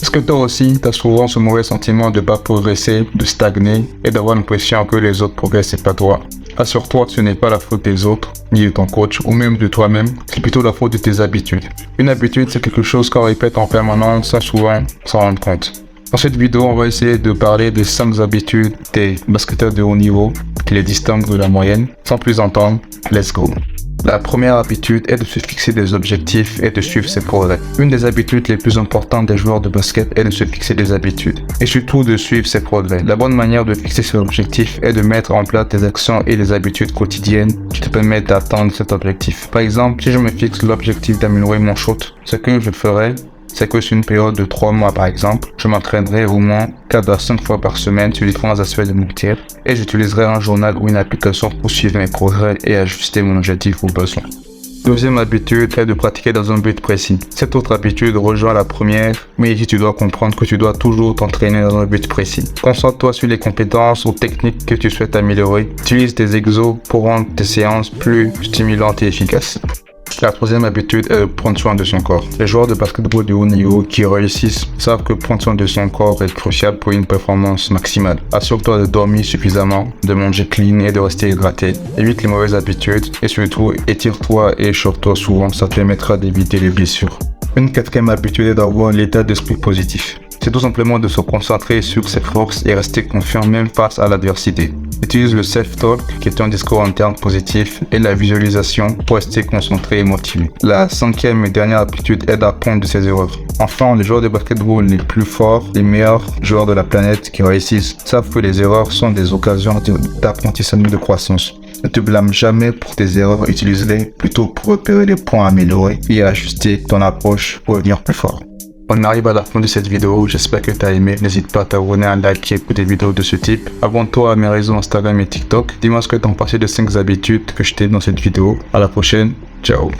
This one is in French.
Est-ce que toi aussi, tu as souvent ce mauvais sentiment de ne pas progresser, de stagner et d'avoir l'impression que les autres progressent et pas toi? Assure-toi que ce n'est pas la faute des autres, ni de ton coach, ou même de toi-même, c'est plutôt la faute de tes habitudes. Une habitude, c'est quelque chose qu'on répète en permanence, sans souvent s'en rendre compte. Dans cette vidéo, on va essayer de parler des 5 habitudes des basketteurs de haut niveau qui les distinguent de la moyenne. Sans plus entendre, let's go! La première habitude est de se fixer des objectifs et de suivre ses progrès. Une des habitudes les plus importantes des joueurs de basket est de se fixer des habitudes et surtout de suivre ses progrès. La bonne manière de fixer ses objectifs est de mettre en place des actions et des habitudes quotidiennes qui te permettent d'atteindre cet objectif. Par exemple, si je me fixe l'objectif d'améliorer mon shoot, ce que je ferai, c'est que sur une période de 3 mois par exemple, je m'entraînerai au moins 4 à 5 fois par semaine sur différents aspects de mon tir et j'utiliserai un journal ou une application pour suivre mes progrès et ajuster mon objectif aux besoins. Deuxième habitude est de pratiquer dans un but précis. Cette autre habitude rejoint la première, mais ici tu dois comprendre que tu dois toujours t'entraîner dans un but précis. Concentre-toi sur les compétences ou techniques que tu souhaites améliorer. Utilise tes exos pour rendre tes séances plus stimulantes et efficaces. La troisième habitude est de prendre soin de son corps. Les joueurs de basketball de haut niveau qui réussissent savent que prendre soin de son corps est crucial pour une performance maximale. Assure-toi de dormir suffisamment, de manger clean et de rester hydraté. Évite les mauvaises habitudes et surtout étire-toi et échauffe-toi souvent, ça te permettra d'éviter les blessures. Une quatrième habitude est d'avoir l'état d'esprit positif. C'est tout simplement de se concentrer sur ses forces et rester confiant même face à l'adversité. Utilise le self-talk, qui est un discours interne positif, et la visualisation pour rester concentré et motivé. La cinquième et dernière habitude est d'apprendre de ses erreurs. Enfin, les joueurs de basketball les plus forts, les meilleurs joueurs de la planète qui réussissent, savent que les erreurs sont des occasions d'apprentissage et de croissance. Ne te blâme jamais pour tes erreurs, utilise-les plutôt pour repérer les points à améliorer et ajuster ton approche pour devenir plus fort. On arrive à la fin de cette vidéo, j'espère que tu as aimé, n'hésite pas à t'abonner, à liker pour des vidéos de ce type. Abonne-toi à mes réseaux Instagram et TikTok, dis-moi ce que tu en penses de 5 habitudes que je t'ai dans cette vidéo. À la prochaine, ciao.